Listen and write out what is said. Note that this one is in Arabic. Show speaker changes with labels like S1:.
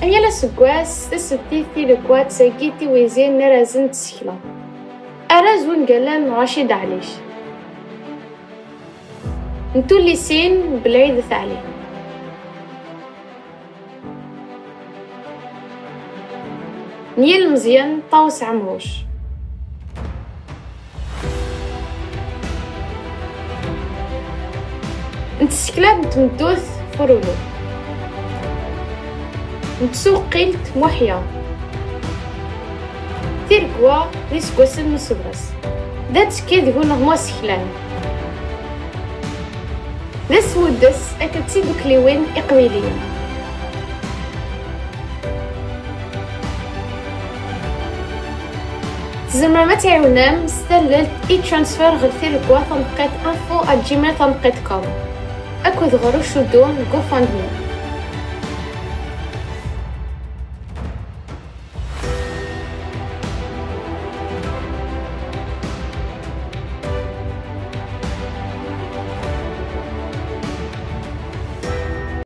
S1: أميال السكواس تسبتيثي لكوات ساكيتي ويزين نرازن تسكلا أراز ونقلان رشيد عليش نتو اللي سين بالعيد ثالي نيل مزيان طاوس عمروش نتسكلات نتمدوث فرولو نتسوق قيلت محيا تيركوا ريسكوسن نصبرس دات كيد هنا هما سكلان داس مدس أكتسيدو كليوين إقبيليين تزمر ما تعاونام ستللت ترانسفير غير تيركوا تنقيت info@gmail.com أكو ضغرو شدون GoFundMe